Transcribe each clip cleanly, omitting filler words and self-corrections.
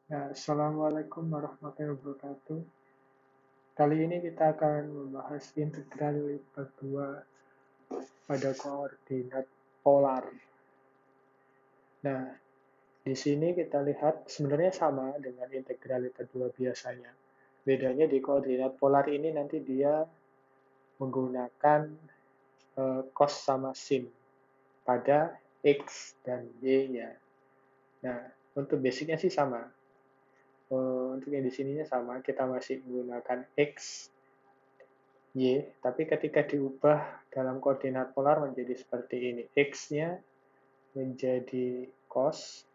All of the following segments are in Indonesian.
Ya, Assalamualaikum warahmatullahi wabarakatuh. Kali ini kita akan membahas integral lipat 2 pada koordinat polar. Nah, di sini kita lihat sebenarnya sama dengan integral lipat 2 biasanya. Bedanya di koordinat polar ini nanti dia menggunakan cos sama sin pada x dan y-nya. Nah, untuk basicnya sih sama. Untuk yang di sininya sama, kita masih menggunakan x, Y, tapi ketika diubah dalam koordinat polar menjadi seperti ini. X-nya menjadi cos,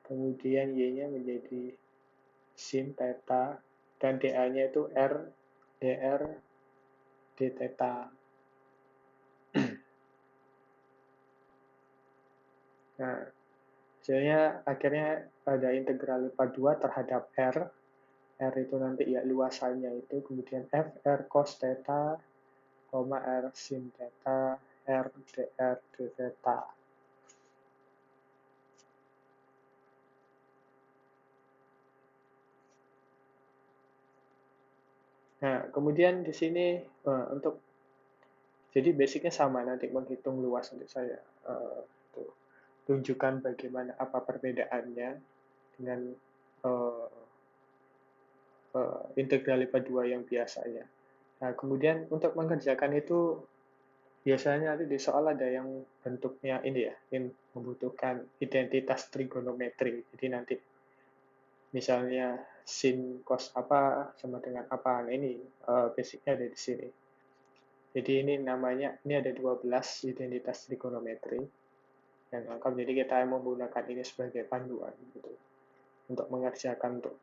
kemudian Y-nya menjadi sin theta, dan dA-nya itu R, dr, d theta. Nah, hasilnya akhirnya pada integral lipat 2 terhadap R. R itu nanti ya luasannya itu, kemudian F, R cos theta, R sin theta, R dr d theta. Nah, kemudian di sini untuk jadi basicnya sama nanti menghitung luas untuk saya tuh, tunjukkan bagaimana apa perbedaannya dengan uh, integral lipat 2 yang biasanya. Nah, kemudian untuk mengerjakan itu biasanya nanti di soal ada yang bentuknya ini ya, yang membutuhkan identitas trigonometri. Jadi nanti misalnya sin cos apa sama dengan apa. Nah, ini basicnya ada di sini. Jadi ini namanya, ini ada 12 identitas trigonometri yang lengkap. Jadi kita menggunakan ini sebagai panduan gitu untuk mengerjakan untuk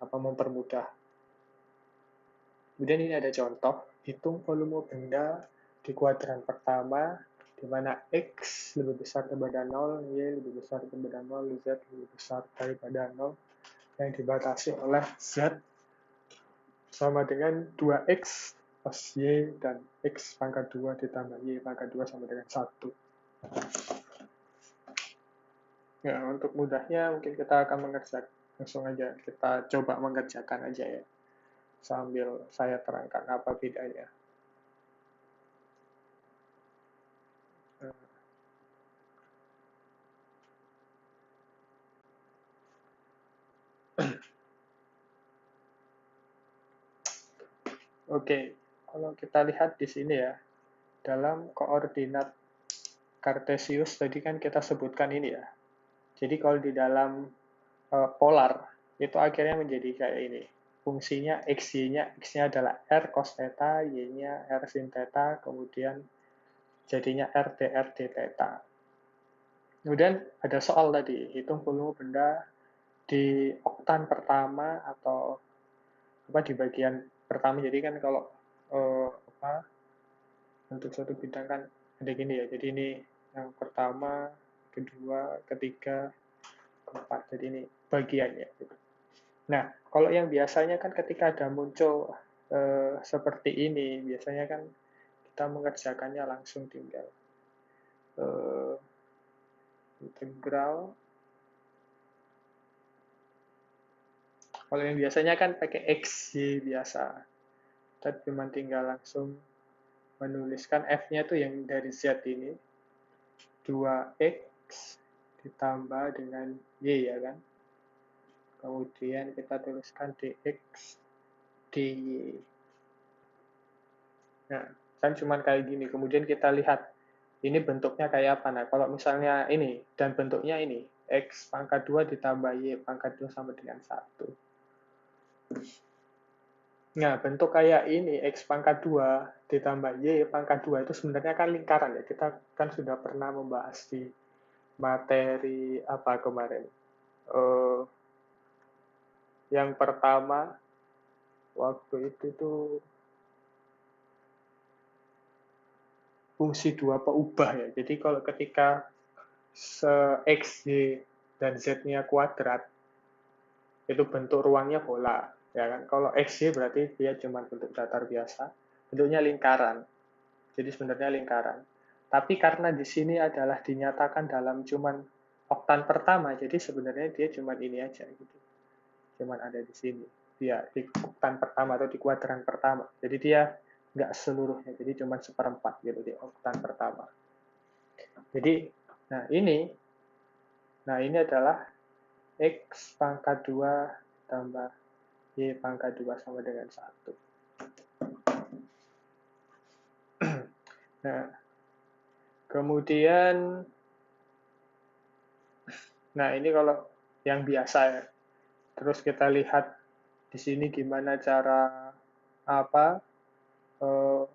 mempermudah. Kemudian ini ada contoh, hitung volume benda di kuadran pertama di mana X lebih besar daripada 0, Y lebih besar daripada 0, Z lebih besar daripada 0 yang dibatasi oleh Z sama dengan 2X plus Y dan X pangkat 2 ditambah Y pangkat 2 sama dengan 1. Ya, untuk mudahnya mungkin kita akan mengerjakan langsung aja. Kita coba mengerjakan aja ya. Sambil saya terangkan apa bedanya. Oke, kalau kita lihat di sini ya, dalam koordinat Kartesius tadi kan kita sebutkan ini ya. Jadi kalau di dalam polar itu akhirnya menjadi kayak ini. Fungsinya x-y-nya, x-nya adalah r cos theta, y-nya r sin theta, kemudian jadinya r dr d theta. Kemudian ada soal tadi, hitung volume benda di oktan pertama atau apa di bagian pertama. Jadi kan kalau apa untuk suatu bidang kan ada gini ya. Jadi ini yang pertama, kedua, ketiga, keempat. Jadi ini bagiannya. Nah, kalau yang biasanya kan ketika ada muncul seperti ini, biasanya kan kita mengerjakannya langsung tinggal eh, integral. Kalau yang biasanya kan pakai X, Y biasa. Kita cuma tinggal langsung menuliskan F-nya tuh yang dari Z ini. 2X ditambah dengan Y ya kan. Kemudian kita tuliskan DX, DY. Nah, kan cuma kayak gini. Kemudian kita lihat ini bentuknya kayak apa. Nah, kalau misalnya ini dan bentuknya ini, X pangkat 2 ditambah Y pangkat 2 sama dengan 1. Nah, bentuk kayak ini, X pangkat 2 ditambah Y pangkat 2 itu sebenarnya kan lingkaran ya. Kita kan sudah pernah membahas di materi apa kemarin. Uh, yang pertama, waktu itu tuh fungsi dua peubah ya. Jadi kalau ketika X, Y, dan Z-nya kuadrat, itu bentuk ruangnya bola. Ya kan? Kalau X, Y berarti dia cuma bentuk datar biasa. Bentuknya lingkaran. Jadi sebenarnya lingkaran. Tapi karena di sini adalah dinyatakan dalam cuman oktan pertama, jadi sebenarnya dia cuma ini aja gitu. cuman ada di sini. Dia di oktan pertama atau di kuadran pertama. Jadi dia nggak seluruhnya, jadi cuma seperempat gitu di oktan pertama. Jadi, nah ini adalah X pangkat 2 tambah Y pangkat 2 sama dengan 1. Nah, kemudian, nah ini kalau yang biasa ya. Terus kita lihat di sini gimana cara apa eh,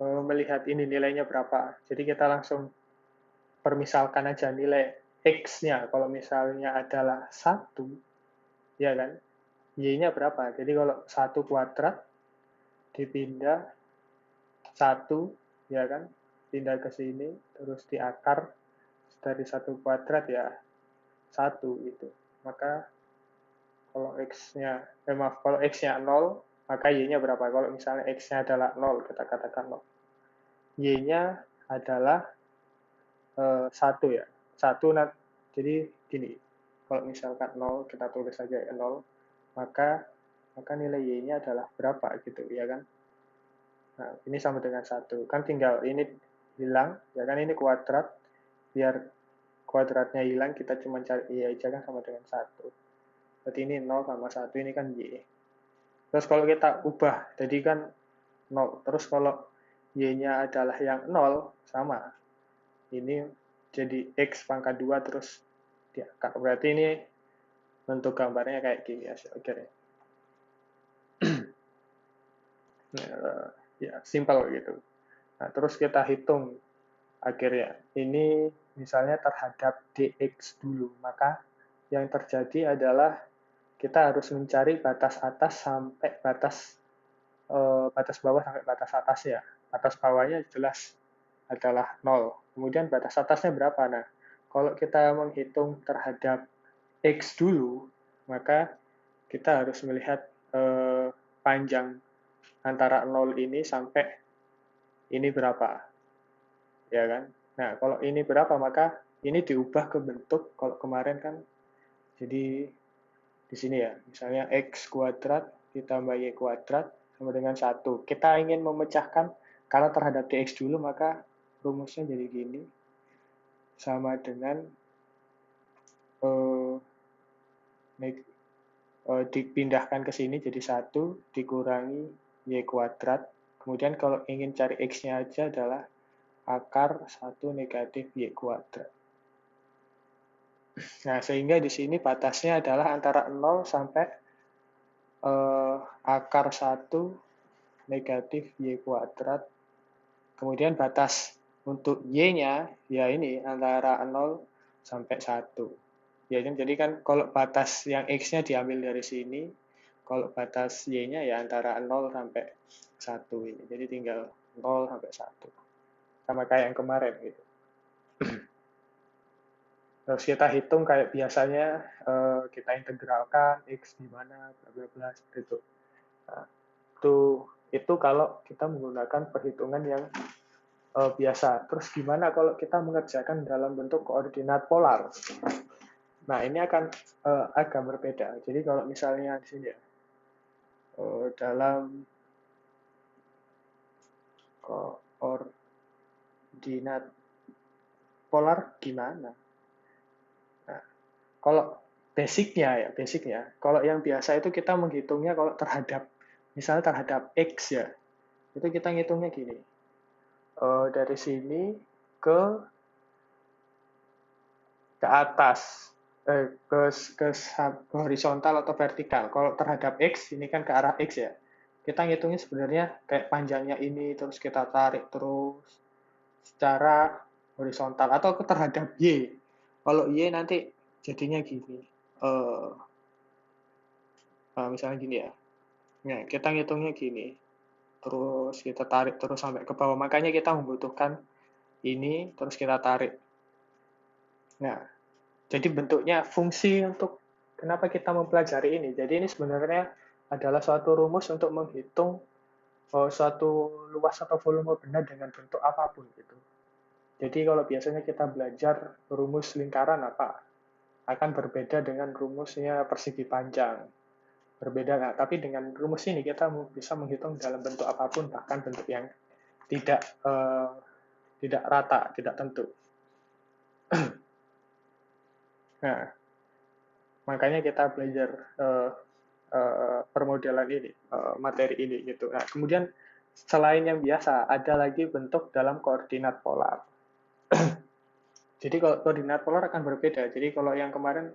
melihat ini nilainya berapa. Jadi kita langsung permisalkan aja nilai X-nya. Kalau misalnya adalah 1, ya kan? Y-nya berapa? Jadi kalau 1 kuadrat dipindah 1, ya kan? Pindah ke sini, terus diakar dari 1 kuadrat ya 1 itu. Maka kalau X-nya, maaf, kalau X-nya 0, maka Y-nya berapa? Kalau misalnya X-nya adalah 0, kita katakan 0. Y-nya adalah 1 ya. 1, jadi gini, kalau misalkan 0, kita tulis saja ya 0, maka nilai Y-nya adalah berapa gitu, ya kan? Nah, ini sama dengan 1. Kan tinggal ini hilang, ya kan, ini kuadrat, biar kuadratnya hilang, kita cuma cari Y aja kan sama dengan 1. Berarti ini 0 sama 1, ini kan Y. Terus kalau kita ubah, jadi kan 0. Terus kalau Y-nya adalah yang 0, sama. Ini jadi X pangkat 2 terus diangkat. Berarti ini bentuk gambarnya kayak gini ya, akhirnya. Ya, simple gitu. Nah, terus kita hitung akhirnya. Ini misalnya terhadap dx dulu. Maka yang terjadi adalah kita harus mencari batas atas sampai batas bawah sampai batas atas ya. Batas bawahnya jelas adalah 0. Kemudian batas atasnya berapa? Nah, kalau kita menghitung terhadap X dulu, maka kita harus melihat panjang antara 0 ini sampai ini berapa. Ya kan? Nah, kalau ini berapa, maka ini diubah ke bentuk, kalau kemarin kan, jadi di sini ya, misalnya X kuadrat ditambah Y kuadrat sama dengan 1. Kita ingin memecahkan, karena terhadap dx dulu, maka rumusnya jadi gini, sama dengan dipindahkan ke sini jadi 1 dikurangi Y kuadrat. Kemudian kalau ingin cari X-nya aja adalah akar 1 negatif Y kuadrat. Nah, sehingga di sini batasnya adalah antara 0 sampai akar 1 negatif Y kuadrat. Kemudian batas untuk Y-nya, ya ini, antara 0 sampai 1. Ya, jadi kan kalau batas yang X-nya diambil dari sini, kalau batas Y-nya ya antara 0 sampai 1 ini. Jadi tinggal 0 sampai 1. Sama kayak yang kemarin gitu. Terus kita hitung kayak biasanya, kita integralkan X di mana, bla bla bla, seperti itu. Nah, itu kalau kita menggunakan perhitungan yang biasa. Terus gimana kalau kita mengerjakan dalam bentuk koordinat polar? Nah, ini akan agak berbeda. Jadi kalau misalnya di sini ya, dalam koordinat polar gimana? Nah, kalau basicnya, kalau yang biasa itu kita menghitungnya kalau terhadap, misalnya terhadap X ya, itu kita ngitungnya gini. Dari sini ke atas, ke horizontal atau vertikal. Kalau terhadap X, ini kan ke arah X ya. Kita ngitungnya sebenarnya kayak panjangnya ini, terus kita tarik terus secara horizontal. Atau ke terhadap Y. Kalau Y nanti jadinya gini. Misalnya gini ya. Nah, kita ngitungnya gini. Terus kita tarik terus sampai ke bawah. Makanya kita membutuhkan ini, terus kita tarik. Nah, jadi bentuknya fungsi untuk kenapa kita mempelajari ini. Jadi ini sebenarnya adalah suatu rumus untuk menghitung suatu luas atau volume benda dengan bentuk apapun gitu. Jadi kalau biasanya kita belajar rumus lingkaran apa? akan berbeda dengan rumusnya persegi panjang. Berbeda, nah, tapi dengan rumus ini kita bisa menghitung dalam bentuk apapun, bahkan bentuk yang tidak tidak rata, tidak tentu. Nah, makanya kita belajar permodelan ini, materi ini gitu. Nah, kemudian selain yang biasa, ada lagi bentuk dalam koordinat polar. Jadi kalau koordinat polar akan berbeda. Jadi kalau yang kemarin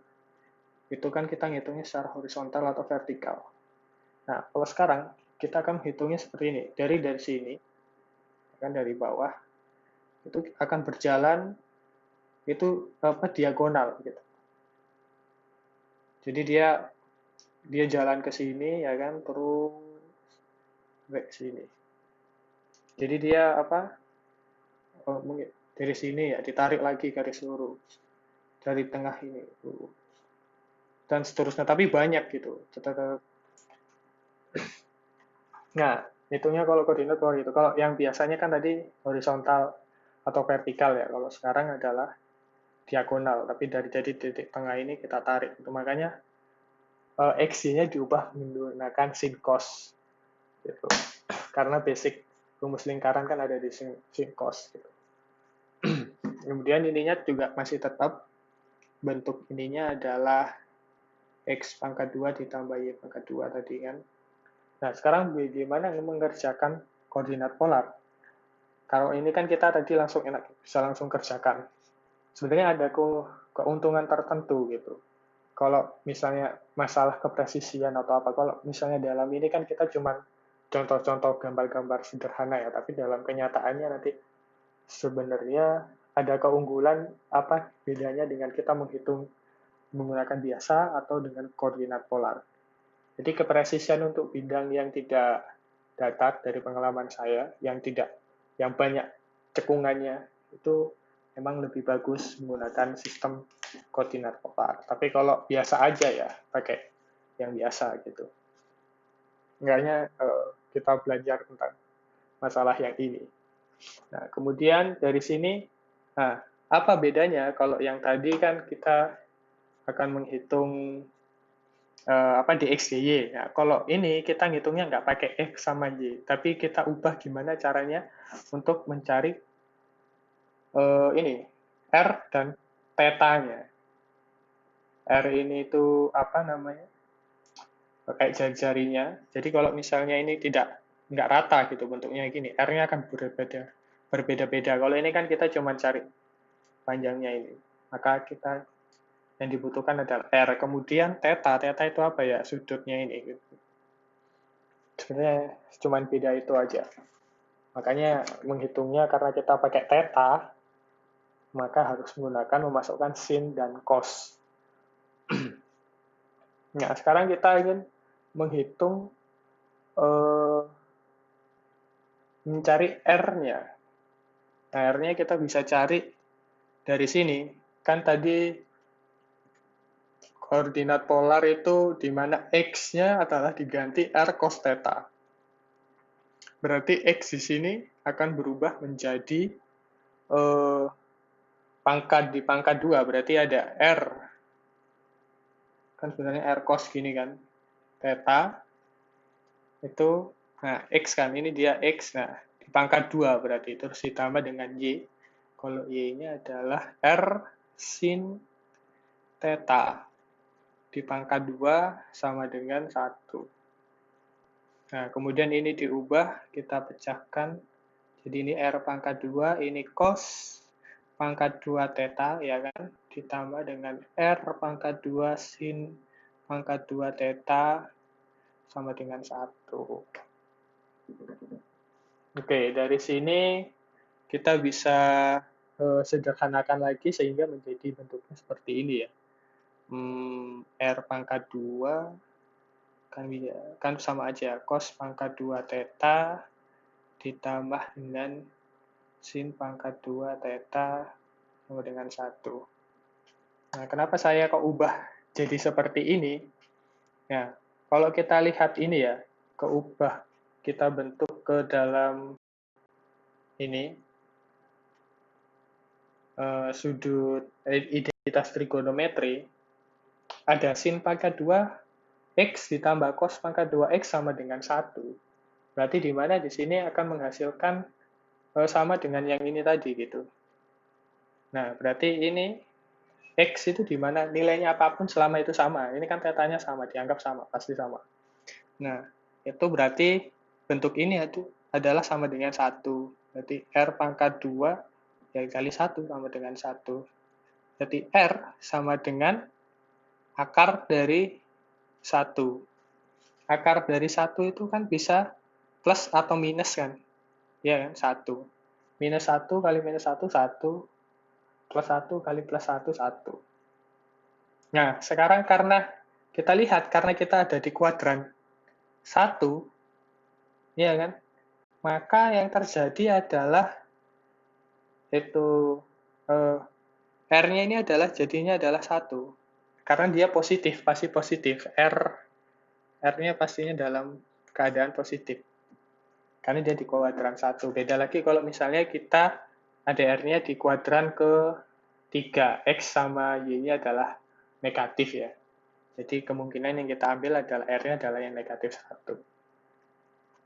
itu kan kita ngitungnya secara horizontal atau vertikal. Nah, kalau sekarang kita akan menghitungnya seperti ini. Dari sini, kan dari bawah, itu akan berjalan itu diagonal gitu. Jadi dia jalan ke sini ya kan, terus ke sini. Jadi dia dari sini ya ditarik lagi garis lurus dari tengah ini dan seterusnya, tapi banyak gitu. Nah, hitungnya kalau koordinat polar itu. Kalau yang biasanya kan tadi horizontal atau vertikal ya. Kalau sekarang adalah diagonal, tapi dari titik tengah ini kita tarik. Itu makanya X-nya diubah menggunakan sin cos gitu. Karena basic rumus lingkaran kan ada di sin cos gitu. Kemudian ininya juga masih tetap bentuk ininya adalah X pangkat 2 ditambah Y pangkat 2 tadi kan. Nah, sekarang bagaimana mengerjakan koordinat polar? Kalau ini kan kita tadi langsung enak, bisa langsung kerjakan. Sebenarnya ada keuntungan tertentu gitu. Kalau misalnya masalah kepresisian atau apa, kalau misalnya dalam ini kan kita cuma contoh-contoh gambar-gambar sederhana ya, tapi dalam kenyataannya nanti sebenarnya ada keunggulan apa bedanya dengan kita menghitung menggunakan biasa atau dengan koordinat polar. Jadi kepresisian untuk bidang yang tidak datar dari pengalaman saya, yang banyak cekungannya, itu memang lebih bagus menggunakan sistem koordinat polar. Tapi kalau biasa aja ya, pakai yang biasa gitu. Enggaknya kita belajar tentang masalah yang ini. Nah, kemudian dari sini, nah, apa bedanya kalau yang tadi kan kita akan menghitung di X, Y. Nah, kalau ini kita ngitungnya nggak pakai X sama Y, tapi kita ubah gimana caranya untuk mencari ini R dan theta-nya. R ini itu apa namanya? Kayak jari-jarinya. Jadi kalau misalnya ini nggak rata gitu bentuknya gini, R-nya akan berbeda-beda. Kalau ini kan kita cuma cari panjangnya ini. Maka kita yang dibutuhkan adalah R. Kemudian theta. Theta itu apa ya? Sudutnya ini gitu. Sebenarnya cuma beda itu aja. Makanya menghitungnya karena kita pakai theta, maka harus memasukkan sin dan cos. Nah, sekarang kita ingin menghitung mencari R-nya. Nah, R-nya kita bisa cari dari sini. Kan tadi koordinat polar itu di mana X-nya adalah diganti R cos theta. Berarti X di sini akan berubah menjadi pangkat 2. Berarti ada R. Kan sebenarnya R cos gini kan. Theta itu, nah X kan, ini dia X. Nah, di pangkat 2 berarti. Terus ditambah dengan Y. Kalau Y-nya adalah R sin theta. Di pangkat 2 sama dengan 1. Nah, kemudian ini diubah, kita pecahkan. Jadi ini R pangkat 2, ini cos pangkat 2 theta, ya kan? Ditambah dengan R pangkat 2 sin pangkat 2 theta sama dengan 1. Oke, dari sini kita bisa sederhanakan lagi sehingga menjadi bentuknya seperti ini ya. R pangkat 2 kan sama aja, cos pangkat 2 theta ditambah dengan sin pangkat 2 theta sama dengan 1. Nah, kenapa saya kok ubah jadi seperti ini? Nah, kalau kita lihat ini ya, keubah kita bentuk ke dalam ini, sudut identitas trigonometri, ada sin pangkat 2 X ditambah cos pangkat 2X sama dengan 1. Berarti di mana di sini akan menghasilkan sama dengan yang ini tadi gitu. Nah, berarti ini X itu di mana nilainya apapun selama itu sama. Ini kan tetanya sama, dianggap sama, pasti sama. Nah, itu berarti bentuk ini adalah sama dengan 1. Berarti R pangkat 2 ya kali 1 sama dengan 1. Jadi R sama dengan akar dari 1. Akar dari 1 itu kan bisa plus atau minus kan? Ya kan? 1. Minus 1 kali minus 1, 1. Plus 1 kali plus 1, 1. Nah, sekarang karena kita lihat, karena kita ada di kuadran 1, ya kan? Maka yang terjadi adalah itu R-nya ini jadinya adalah 1. Karena dia positif, pasti positif. R-nya pastinya dalam keadaan positif. Karena dia di kuadran 1. Beda lagi kalau misalnya kita ada R-nya di kuadran ke-3. X sama Y-nya adalah negatif ya. Jadi kemungkinan yang kita ambil adalah R-nya adalah yang negatif 1.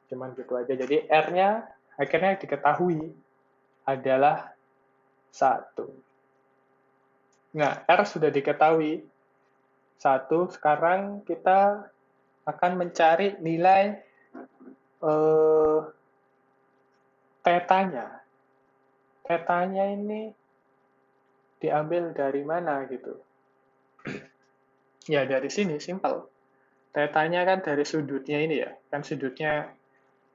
Cuman gitu aja. Jadi R-nya akhirnya diketahui adalah 1. Nah, R sudah diketahui 1. Sekarang kita akan mencari nilai tetanya. Tetanya ini diambil dari mana gitu. Ya, dari sini, simpel. Tetanya kan dari sudutnya ini ya. Kan sudutnya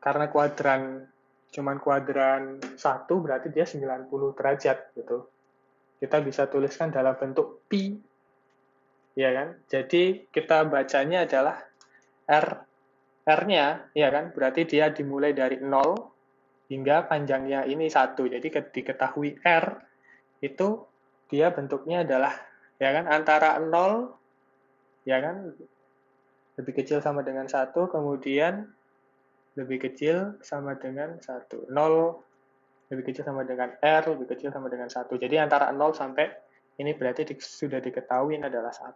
karena cuman kuadran 1 berarti dia 90 derajat gitu. Kita bisa tuliskan dalam bentuk pi. Ya kan? Jadi kita bacanya adalah R-nya, ya kan? Berarti dia dimulai dari 0 hingga panjangnya ini 1. Jadi diketahui R itu dia bentuknya adalah ya kan antara 0 ya kan lebih kecil sama dengan 1, kemudian lebih kecil sama dengan 1. 0 lebih kecil sama dengan R, lebih kecil sama dengan 1. Jadi antara 0 sampai ini berarti sudah diketahui ini adalah 1.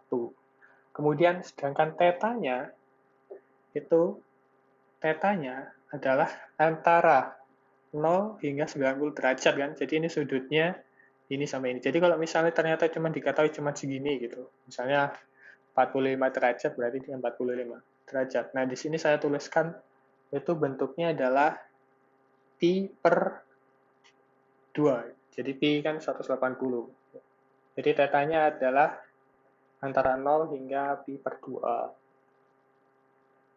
Kemudian sedangkan tetanya adalah antara 0 hingga 90 derajat kan. Jadi ini sudutnya ini sama ini. Jadi kalau misalnya ternyata diketahui cuma segini gitu. Misalnya 45 derajat berarti dia 45 derajat. Nah, di sini saya tuliskan itu bentuknya adalah pi per 2. Jadi pi kan 180. Jadi tetanya adalah antara 0 hingga pi per 2.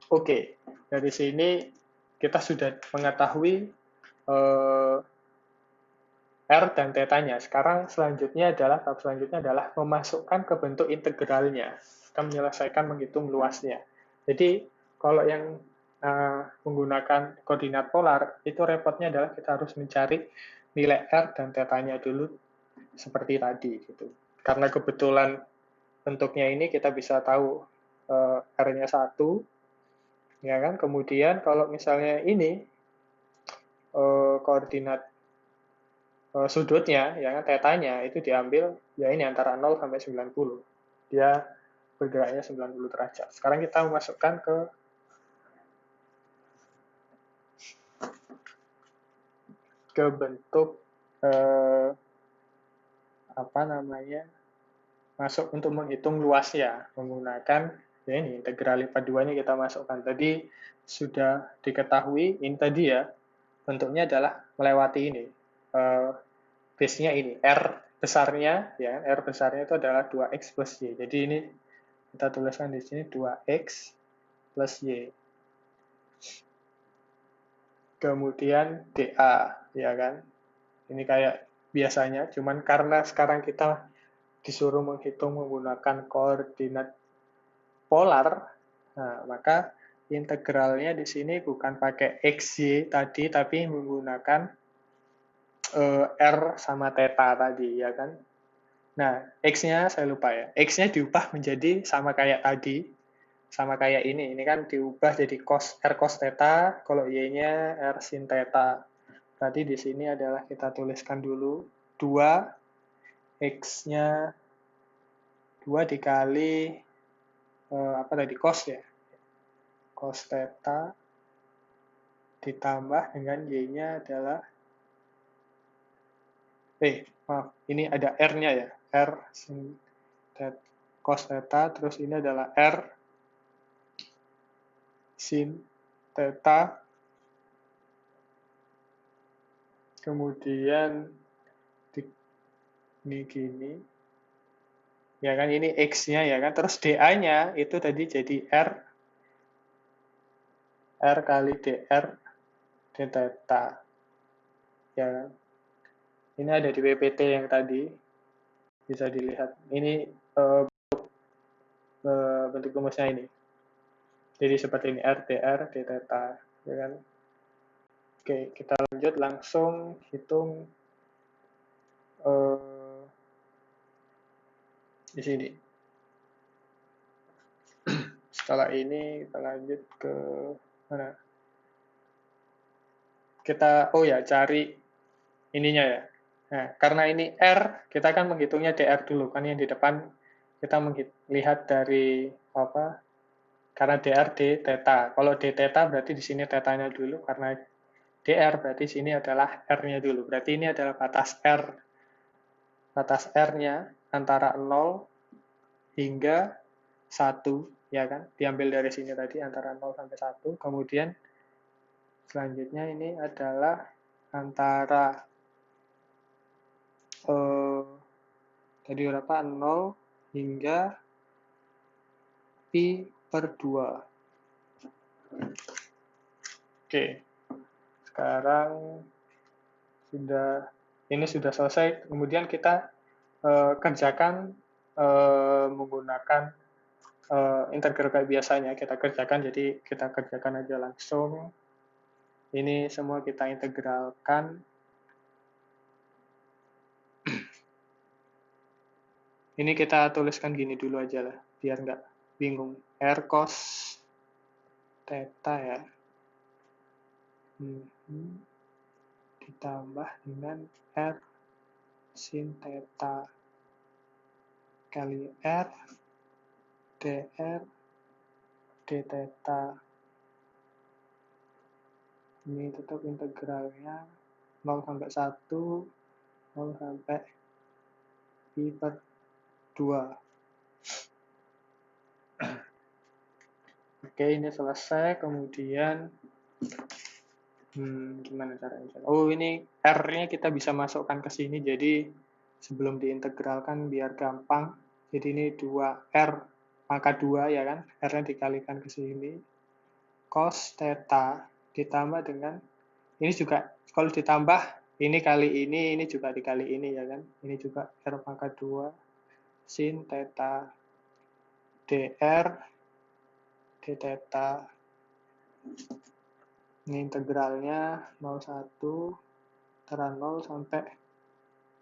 Oke, dari sini kita sudah mengetahui R dan tetanya. Sekarang tahap selanjutnya adalah memasukkan ke bentuk integralnya. Kita menyelesaikan menghitung luasnya. Jadi kalau yang menggunakan koordinat polar, itu repotnya adalah kita harus mencari nilai R dan tetanya dulu seperti tadi gitu. Karena kebetulan bentuknya ini kita bisa tahu R-nya 1, ya kan? Kemudian kalau misalnya ini koordinat sudutnya, ya kan, tetanya itu diambil ya ini antara 0 sampai 90. Dia bergeraknya 90 derajat. Sekarang kita memasukkan ke bentuk apa namanya? Masuk untuk menghitung luasnya menggunakan ya ini integral lipat 2-nya kita masukkan. Tadi sudah diketahui ini tadi ya, bentuknya adalah melewati ini. Base-nya ini, R besarnya, ya R besarnya itu adalah 2X plus Y. Jadi ini kita tuliskan di sini 2X plus Y. Kemudian DA, ya kan? Ini kayak biasanya, cuman karena sekarang kita disuruh menghitung menggunakan koordinat polar, nah, maka integralnya di sini bukan pakai XY tadi, tapi menggunakan R sama theta tadi, ya kan? Nah, X-nya saya lupa ya. X-nya diubah menjadi sama kayak tadi, sama kayak ini. Ini kan diubah jadi R cos theta, kalau Y-nya R sin theta. Berarti di sini adalah kita tuliskan dulu 2 X-nya 2 dikali apa tadi, cos ya, cos theta ditambah dengan y-nya adalah maaf, ini ada r-nya ya, r sin theta, cos theta, terus ini adalah r sin theta, kemudian ini gini, ya kan, ini x-nya ya kan, terus dA-nya itu tadi jadi r kali dr d theta, ya kan. Ini ada di PPT yang tadi, bisa dilihat. Ini bentuk rumusnya ini. Jadi seperti ini, r dr d theta, ya kan. Oke, kita lanjut langsung hitung di sini. Setelah ini kita lanjut ke mana? Kita cari ininya ya. Nah, karena ini R, kita kan menghitungnya DR dulu, kan yang di depan kita melihat dari apa? Karena DR D theta. Kalau D theta berarti di sini tetanya dulu, karena DR berarti sini adalah R-nya dulu. Berarti ini adalah batas R. Batas R-nya antara 0 hingga 1, ya kan? Diambil dari sini tadi antara 0 sampai 1. Kemudian selanjutnya ini adalah antara tadi berapa? 0 hingga pi per 2. Oke, sekarang ini sudah selesai. Kemudian kita kerjakan menggunakan integral kayak biasanya. Kita kerjakan, jadi kita kerjakan aja langsung. Ini semua kita integralkan. Ini kita tuliskan gini dulu aja lah, biar nggak bingung. R cos theta ya. Ditambah dengan R sin theta kali R dr d theta. Ini tetap integralnya 0 sampai 1, 0 sampai pi per 2. Oke, ini selesai. Kemudian gimana caranya? Oh, ini R-nya kita bisa masukkan ke sini. Jadi sebelum diintegralkan biar gampang. Jadi ini 2R pangkat 2 ya kan. R-nya dikalikan ke sini. Cos theta ditambah dengan ini juga kalau ditambah ini kali ini juga dikali ini ya kan. Ini juga R pangkat 2 sin theta dr d theta. Ini integralnya 01 antara 0 sampai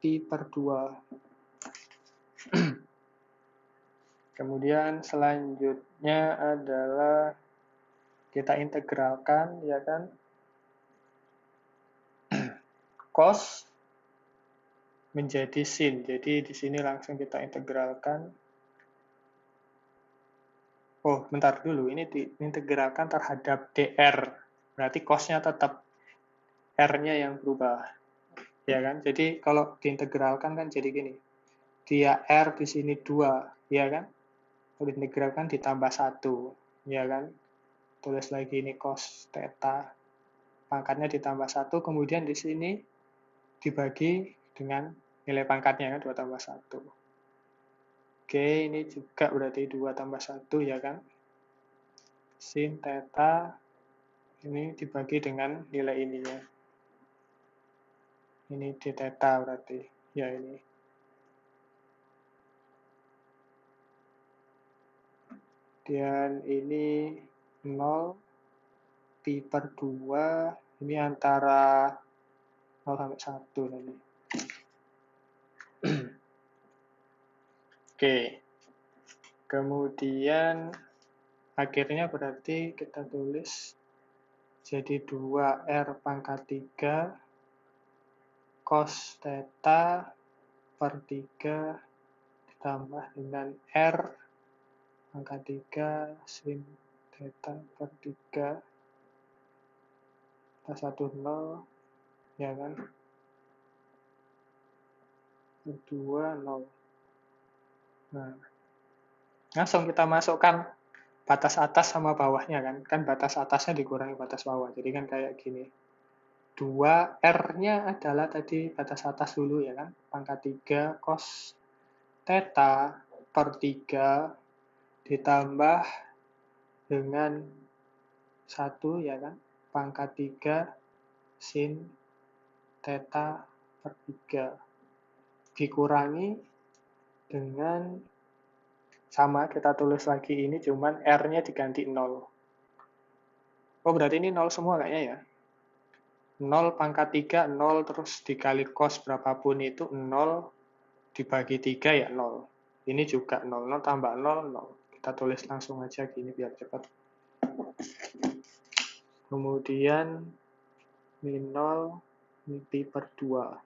pi per 2. Kemudian selanjutnya adalah kita integralkan, ya kan, cos menjadi sin. Jadi di sini langsung kita integralkan. Oh, bentar dulu. Ini diintegralkan terhadap dr. Berarti cosnya tetap R-nya yang berubah. Ya kan? Jadi kalau diintegralkan kan jadi gini. Dia R di sini 2, ya kan? Kalau diintegralkan ditambah 1, ya kan? Tulis lagi ini cos theta. Pangkatnya ditambah 1, kemudian di sini dibagi dengan nilai pangkatnya kan 2 tambah 1. Oke, ini juga berarti 2 tambah 1, ya kan? Sin theta ini dibagi dengan nilai ininya. Ini d theta berarti. Ya ini. Dan ini 0 pi per 2. Ini antara 0 sampai 1 tadi. Oke. Kemudian akhirnya berarti kita tulis jadi 2R pangkat 3 cos theta per 3 ditambah dengan R pangkat 3 sin theta per 3 plus 1 0, ya kan? 2 0. Nah, langsung kita masukkan batas atas sama bawahnya kan. Kan batas atasnya dikurangi batas bawah. Jadi kan kayak gini. 2 R-nya adalah tadi batas atas dulu ya kan. Pangkat 3 cos theta per 3 ditambah dengan 1 ya kan. Pangkat 3 sin theta per 3 dikurangi dengan sama, kita tulis lagi ini, cuman R-nya diganti 0. Oh, berarti ini 0 semua kayaknya ya. 0 pangkat 3, 0, terus dikali cos berapapun itu, 0 dibagi 3 ya 0. Ini juga 0, 0 tambah 0, 0. Kita tulis langsung aja gini biar cepat. Kemudian min 0, pi per 2.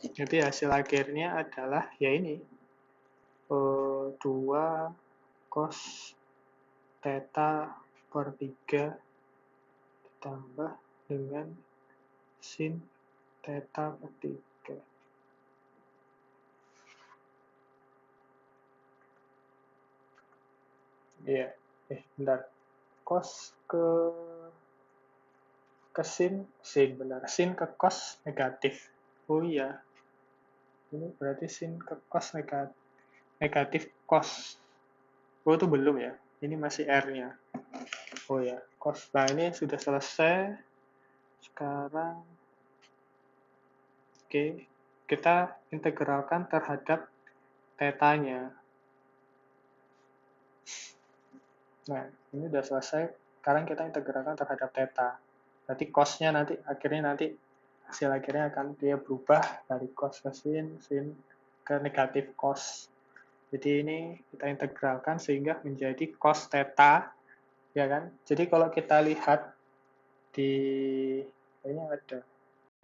Jadi hasil akhirnya adalah ya ini. 2 cos theta per 3 ditambah dengan sin theta per 3. Iya, bentar. Cos ke sin benar. Sin ke cos negatif. Oh iya. Ini berarti sin ke cos negatif cos. Oh, itu belum ya. Ini masih R-nya. Oh ya, cos. Nah, ini sudah selesai. Sekarang oke, kita integralkan terhadap theta-nya. Nah, ini udah selesai. Sekarang kita integralkan terhadap theta. Berarti cos-nya nanti, hasil akhirnya akan dia berubah dari cos ke sin ke negatif cos. Jadi ini kita integralkan sehingga menjadi cos theta, ya kan? Jadi kalau kita lihat di, kayaknya ada,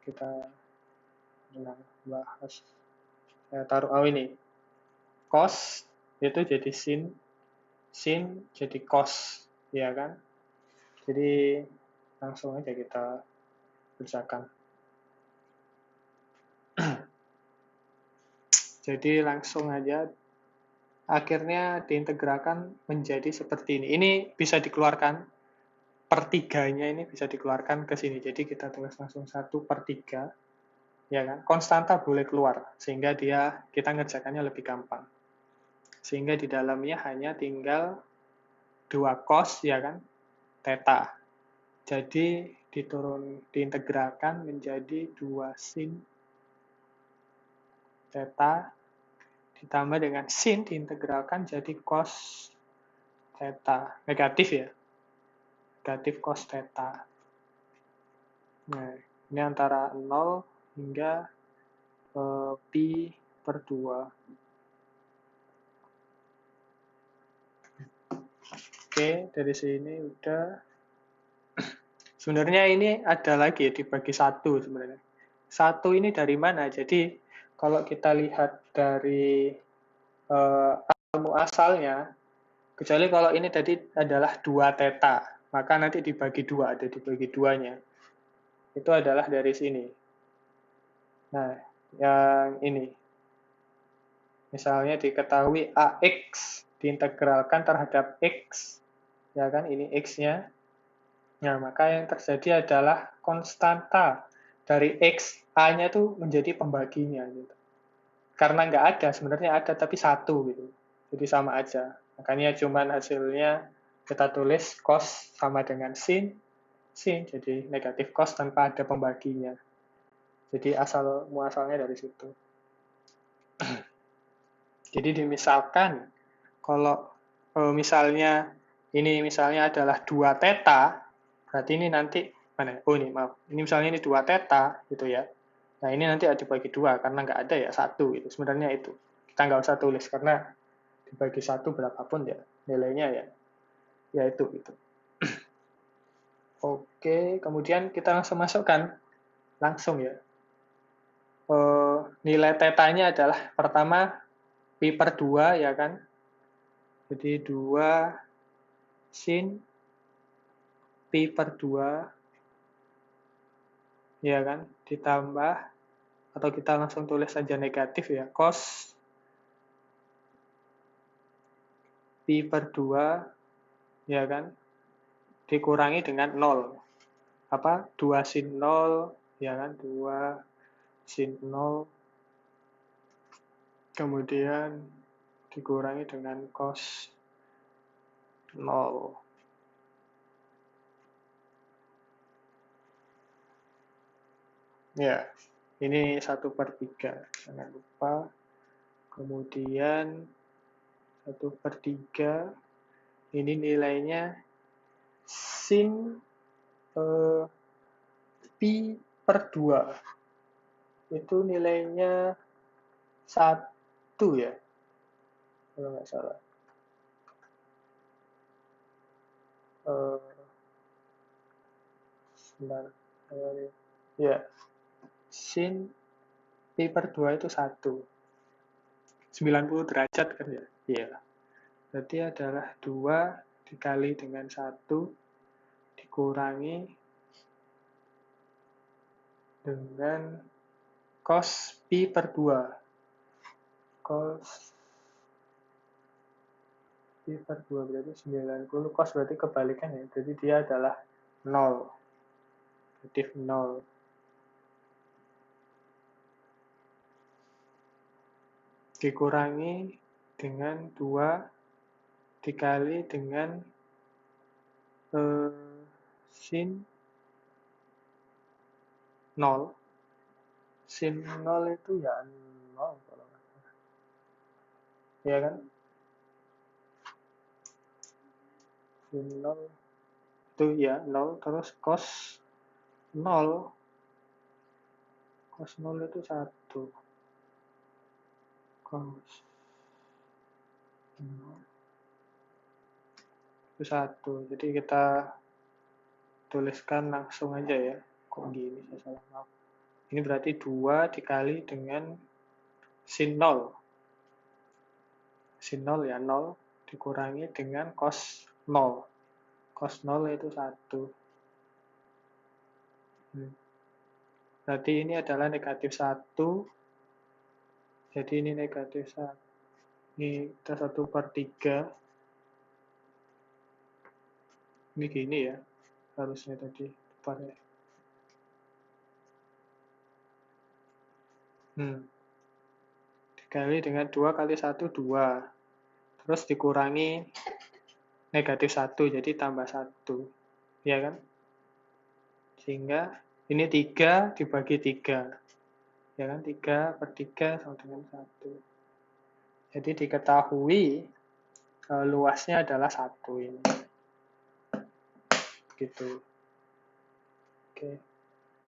kita bahas, saya taruh, ini, cos itu jadi sin jadi cos, ya kan? Jadi langsung aja kita kerjakan. Jadi langsung aja akhirnya diintegralkan menjadi seperti ini. Ini bisa dikeluarkan, per 3-nya ini bisa dikeluarkan ke sini. Jadi kita tulis langsung 1 per 3, ya kan? Konstanta boleh keluar, sehingga kita ngerjakannya lebih gampang. Sehingga di dalamnya hanya tinggal 2 cos, ya kan? Theta. Jadi diintegralkan menjadi 2 sin theta ditambah dengan sin diintegralkan jadi cos theta. Negatif ya. Negatif cos theta. Nah, ini antara 0 hingga pi per 2. Oke, dari sini udah. Sebenarnya ini ada lagi ya, dibagi 1 sebenarnya. 1 ini dari mana? Jadi, kalau kita lihat dari asalnya, kecuali kalau ini tadi adalah 2 theta, maka nanti dibagi 2, ada dibagi 2-nya. Itu adalah dari sini. Nah, yang ini. Misalnya diketahui AX diintegralkan terhadap X, ya kan, ini X-nya. Nah, maka yang terjadi adalah konstanta dari X, A-nya itu menjadi pembaginya. Gitu. Karena nggak ada, sebenarnya ada tapi 1. Gitu. Jadi sama aja. Makanya cuman hasilnya kita tulis cos sama dengan sin, jadi negatif cos tanpa ada pembaginya. Jadi muasalnya dari situ. Jadi misalkan kalau misalnya ini adalah 2 theta, berarti ini nanti mana? Oh ini maaf, ini misalnya ini 2 theta gitu ya. Nah ini nanti dibagi 2 karena nggak ada ya 1 gitu. Sebenarnya itu kita nggak usah tulis karena dibagi 1 berapapun ya nilainya ya itu gitu. Oke, kemudian kita langsung masukkan langsung ya. Nilai theta-nya adalah pertama pi per 2 ya kan. Jadi 2 sin pi per 2, ya kan, ditambah, atau kita langsung tulis saja negatif ya, cos pi per 2, ya kan, dikurangi dengan 0. Apa? 2 sin 0, ya kan, 2 sin 0, kemudian dikurangi dengan cos 0. Ya, ini 1/3, jangan lupa. Kemudian 1/3, ini nilainya sin pi per 2. Itu nilainya 1 ya, kalau nggak salah. Sebentar. Ya, sin pi per 2 itu 1. 90 derajat kan ya? Iya. Berarti adalah 2 dikali dengan 1 dikurangi dengan cos pi per 2. Cos pi per 2 berarti 90. Cos berarti kebalikan ya. Jadi dia adalah 0. Negatif 0. Dikurangi dengan 2 dikali dengan sin 0. Sin 0 itu ya 0 kalau nggak salah. Ya kan? Sin 0 itu ya 0, terus cos 0. Cos 0 itu 1. Cos 0 itu 1. Jadi kita tuliskan langsung aja ya. Kok gini saya salah, maaf. Ini berarti 2 dikali dengan sin 0. Sin 0 ya 0 dikurangi dengan cos 0. Cos 0 itu 1. Berarti ini adalah negatif 1. Jadi ini negatif 1. Ini kita 1/3. Ini gini ya. Harusnya tadi depannya. Dikali dengan 2 kali 1, 2. Terus dikurangi negatif 1, jadi tambah 1. Ya kan? Sehingga ini 3 dibagi 3. Ya kan? 3/3 sama dengan 1. Jadi diketahui luasnya adalah 1 ini. Gitu. Oke.